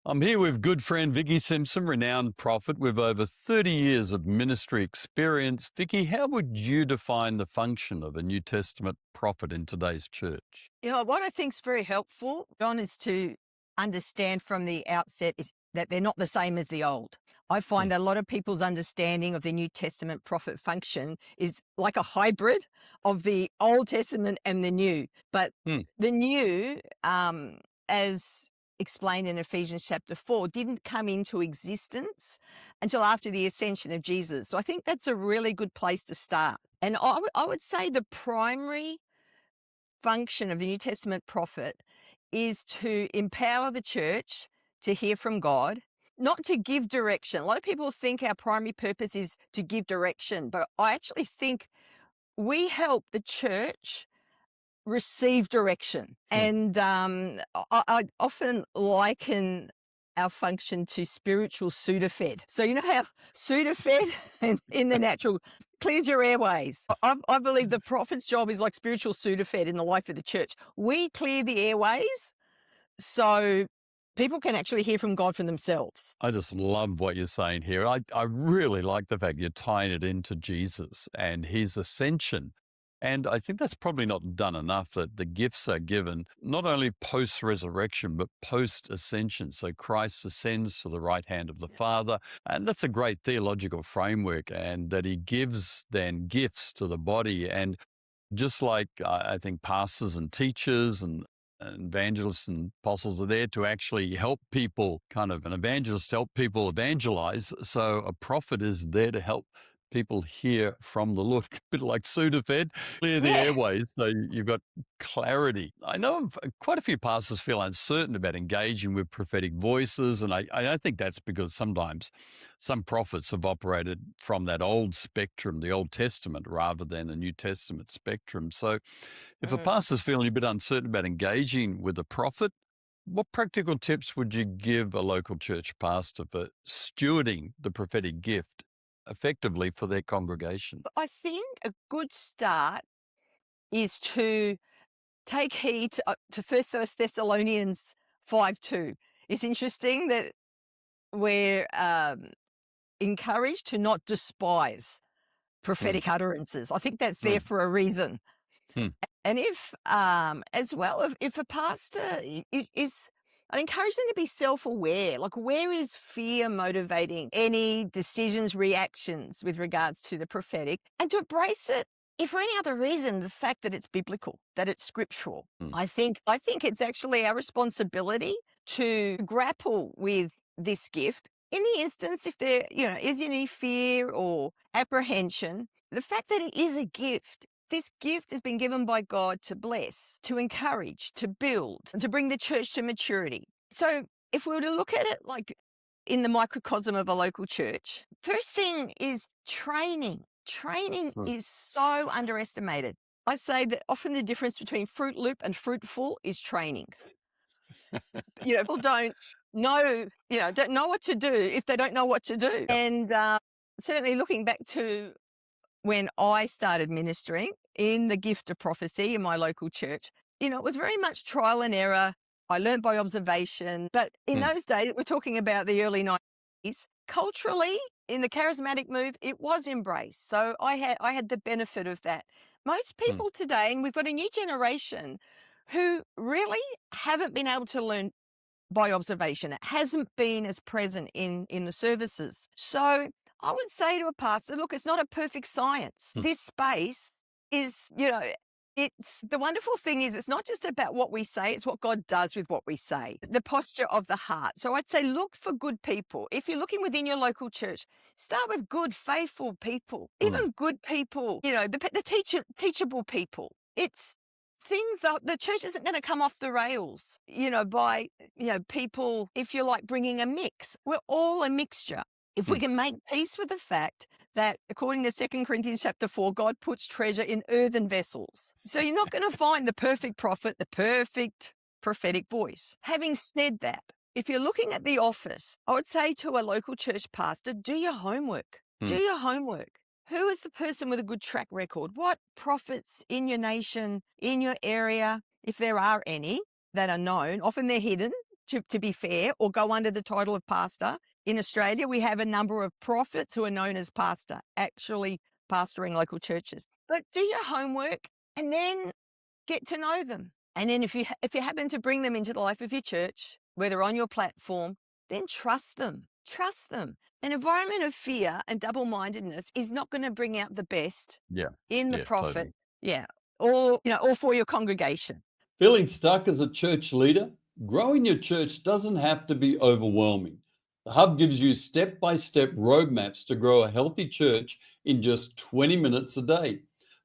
I'm here with good friend Vicky Simpson, renowned prophet with over 30 years of ministry experience. Vicky, how would you define the function of a New Testament prophet in today's church? What I think is very helpful, John, is to understand from the outset is that they're not the same as the old. I find that a lot of people's understanding of the New Testament prophet function is like a hybrid of the Old Testament and the New. But Hmm. the New, as explained in Ephesians chapter 4, didn't come into existence until after the ascension of Jesus. So I think that's a really good place to start. And I would say the primary function of the New Testament prophet is to empower the church to hear from God, not to give direction. A lot of people think our primary purpose is to give direction, but I actually think we help the church receive direction. And I often liken our function to spiritual Sudafed. So you know how Sudafed in the natural clears your airways. I believe the prophet's job is like spiritual Sudafed in the life of the church. We clear the airways so people can actually hear from God for themselves. I just love what you're saying here. I really like the fact you're tying it into Jesus and his ascension. And I think that's probably not done enough, that the gifts are given not only post-resurrection, but post-ascension. So Christ ascends to the right hand of the Father. And that's a great theological framework, and that he gives then gifts to the body. And just like I think pastors and teachers and evangelists and apostles are there to actually help people, kind of an evangelist to help people evangelize. So a prophet is there to help people hear from the Lord, a bit like Sudafed, clear the Yeah. airways so you've got clarity. I know quite a few pastors feel uncertain about engaging with prophetic voices, and I think that's because sometimes some prophets have operated from that old spectrum, the Old Testament, rather than a New Testament spectrum. So if a Mm. pastor's feeling a bit uncertain about engaging with a prophet, what practical tips would you give a local church pastor for stewarding the prophetic gift effectively for their congregation? I think a good start is to take heed to 1 Thessalonians 5:2. It's interesting that we're encouraged to not despise Hmm. prophetic utterances. I think that's there Hmm. for a reason. Hmm. And if, as well, if a pastor is, I encourage them to be self-aware. Like, where is fear motivating any decisions, reactions with regards to the prophetic, and to embrace it, if for any other reason, the fact that it's biblical, that it's scriptural. Hmm. I think it's actually our responsibility to grapple with this gift. In the instance, if there, is any fear or apprehension, the fact that it is a gift, this gift has been given by God to bless, to encourage, to build, and to bring the church to maturity. So if we were to look at it like in the microcosm of a local church, first thing is training. Training Hmm. is so underestimated. I say that often the difference between Fruit Loop and fruitful is training. People don't know what to do if they don't know what to do. Yep. And certainly looking back to when I started ministering in the gift of prophecy in my local church, it was very much trial and error. I learned by observation. But in Hmm. those days, we're talking about the early 90s, culturally, in the charismatic move, it was embraced. So I had the benefit of that. Most Hmm. people today, and we've got a new generation who really haven't been able to learn by observation. It hasn't been as present in the services. So I would say to a pastor, look, it's not a perfect science. Hmm. This space is, it's the wonderful thing is it's not just about what we say, it's what God does with what we say, the posture of the heart. So I'd say look for good people. If you're looking within your local church, start with good, faithful people, Hmm. even good people, the teachable people. It's things that the church isn't going to come off the rails, by, people, if you're like bringing a mix. We're all a mixture. If we can make peace with the fact that, according to 2 Corinthians chapter 4, God puts treasure in earthen vessels. So you're not going to find the perfect prophet, the perfect prophetic voice. Having said that, if you're looking at the office, I would say to a local church pastor, do your homework. Do your homework. Who is the person with a good track record? What prophets in your nation, in your area, if there are any that are known, often they're hidden to be fair, or go under the title of pastor. In Australia, we have a number of prophets who are known as pastor, actually pastoring local churches. But do your homework and then get to know them. And then if you happen to bring them into the life of your church, whether on your platform, then trust them. Trust them. An environment of fear and double-mindedness is not going to bring out the best Yeah. in the Yeah, prophet, totally. or for your congregation. Feeling stuck as a church leader? Growing your church doesn't have to be overwhelming. The Hub gives you step by step roadmaps to grow a healthy church in just 20 minutes a day.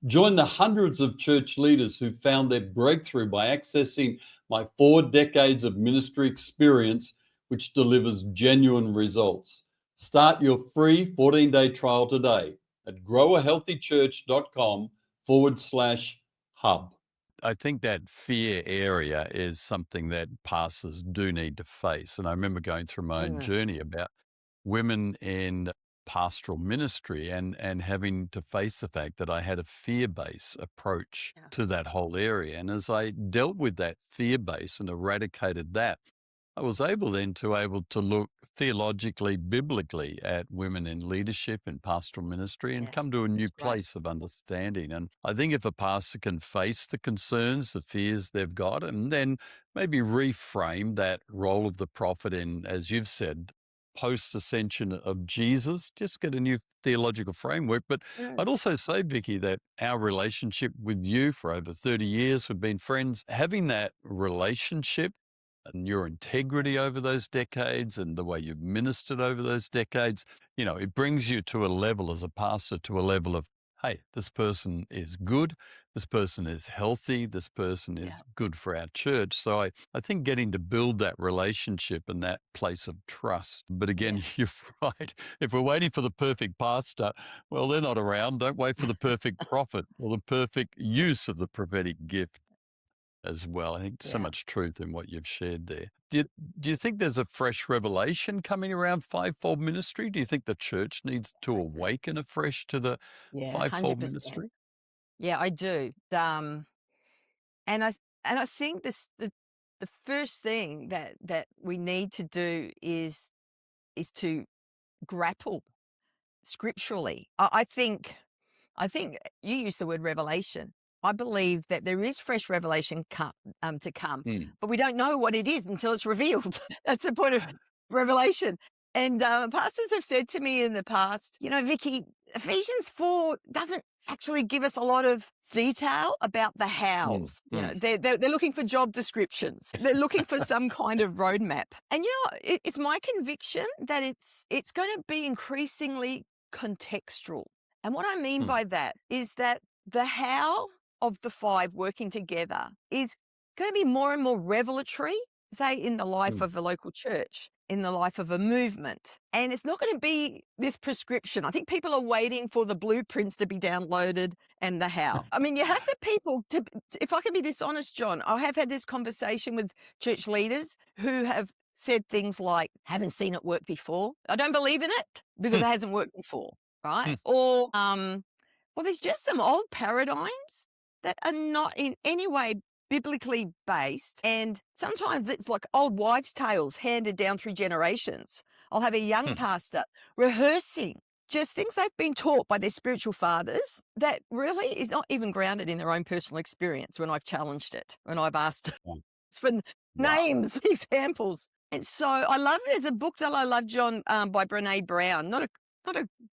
Join the hundreds of church leaders who found their breakthrough by accessing my 4 decades of ministry experience, which delivers genuine results. Start your free 14-day trial today at growahealthychurch.com/hub. I think that fear area is something that pastors do need to face. And I remember going through my own Mm, journey about women in pastoral ministry and having to face the fact that I had a fear-based approach yeah. to that whole area. And as I dealt with that fear base and eradicated that, I was able then to look theologically, biblically at women in leadership and pastoral ministry and Yeah, come to a new that's right. place of understanding. And I think if a pastor can face the concerns, the fears they've got, and then maybe reframe that role of the prophet in, as you've said, post ascension of Jesus, just get a new theological framework. But Mm, I'd also say, Vicky, that our relationship with you for over 30 years, we've been friends, having that relationship and your integrity over those decades and the way you've ministered over those decades, it brings you to a level as a pastor, to a level of, hey, this person is good, this person is healthy, this person yeah, is good for our church. So I think getting to build that relationship and that place of trust. But yeah, again, you're right. If we're waiting for the perfect pastor, well, they're not around. Don't wait for the perfect prophet or the perfect use of the prophetic gift as well. I think so yeah, much truth in what you've shared there. Do you think there's a fresh revelation coming around fivefold ministry? Do you think the church needs to I do. awaken afresh to the Yeah, fivefold 100%. ministry? Yeah, I do. And I think the first thing that we need to do is to grapple scripturally. I think you used the word revelation. I believe that there is fresh revelation to come, Mm, but we don't know what it is until it's revealed. That's the point of revelation. And pastors have said to me in the past, Vicky, Ephesians 4 doesn't actually give us a lot of detail about the mm, hows. mm, They're looking for job descriptions. They're looking for some kind of roadmap. And it's my conviction that it's going to be increasingly contextual. And what I mean mm, by that is that the how of the five working together is going to be more and more revelatory, say, in the life mm. of a local church, in the life of a movement. And it's not going to be this prescription. I think people are waiting for the blueprints to be downloaded and the how. I mean, you have the people to, if I can be this honest, John, I have had this conversation with church leaders who have said things like, haven't seen it work before. I don't believe in it because it hasn't worked before, right? Mm, Or, well, there's just some old paradigms that are not in any way biblically based. And sometimes it's like old wives' tales handed down through generations. I'll have a young mm, pastor rehearsing just things they've been taught by their spiritual fathers that really is not even grounded in their own personal experience when I've challenged it, when I've asked mm. for Wow. names, examples. And so there's a book that I love, John, by Brene Brown, not a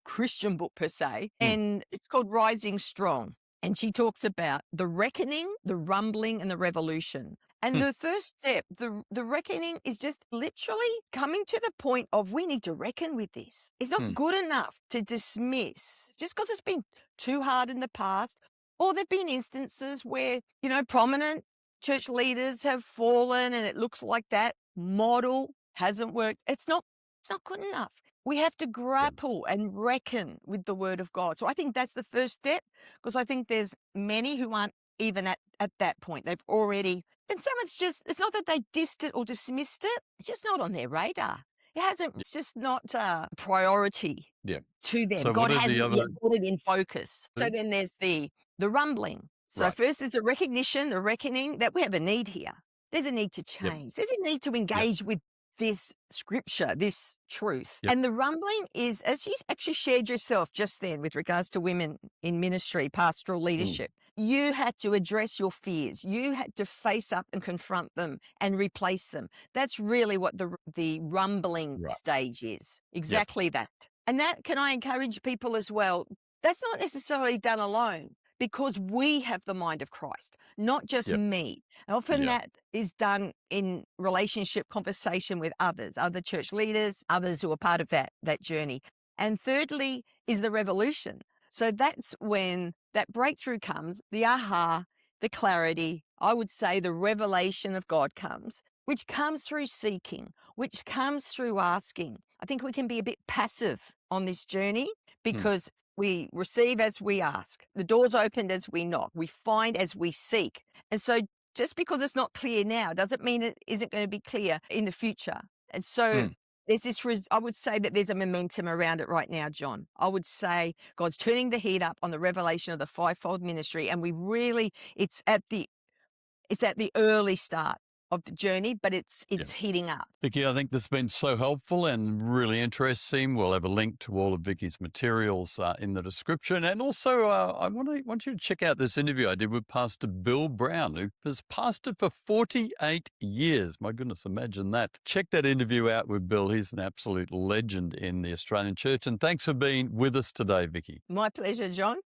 Christian book per se, Mm, and it's called Rising Strong. And she talks about the reckoning, the rumbling, and the revolution. And mm, the first step, the reckoning, is just literally coming to the point of we need to reckon with this. It's not mm, good enough to dismiss just because it's been too hard in the past, or there've been instances where, prominent church leaders have fallen and it looks like that model hasn't worked. It's not good enough. We have to yeah. grapple and reckon with the word of God. So I think that's the first step, because I think there's many who aren't even at that point. They've already, and some it's not that they dissed it or dismissed it. It's just not on their radar. Yeah. It's just not a priority Yeah. to them. So what God are the hasn't yet other put it in focus. So two? then there's the rumbling. So Right. first is the recognition, the reckoning that we have a need here. there's a need to Yep. change. There's a need to engage with this scripture, this truth. Yep. And the rumbling is, as you actually shared yourself just then with regards to women in ministry, pastoral leadership, you had to address your fears. You had to face up and confront them and replace them. That's really what the rumbling Right. stage is. Exactly that. And that, can I encourage people as well? That's not necessarily done alone, because we have the mind of Christ, not just Yep. me. Often Yeah. that is done in relationship conversation with others, other church leaders, others who are part of that journey. And thirdly is the revolution. So that's when that breakthrough comes, the aha, the clarity, I would say the revelation of God comes, which comes through seeking, which comes through asking. I think we can be a bit passive on this journey because we receive as we ask. The door's opened as we knock. We find as we seek. And so just because it's not clear now doesn't mean it isn't going to be clear in the future. And so there's this, I would say that there's a momentum around it right now, John. I would say God's turning the heat up on the revelation of the fivefold ministry. And we really, it's at the early start of the journey, but it's heating up. Vicky, I think this has been so helpful and really interesting. We'll have a link to all of Vicky's materials in the description. And also, I want you to check out this interview I did with Pastor Bill Brown, who has pastored for 48 years. My goodness, imagine that. Check that interview out with Bill. He's an absolute legend in the Australian church. And thanks for being with us today, Vicky. My pleasure, John.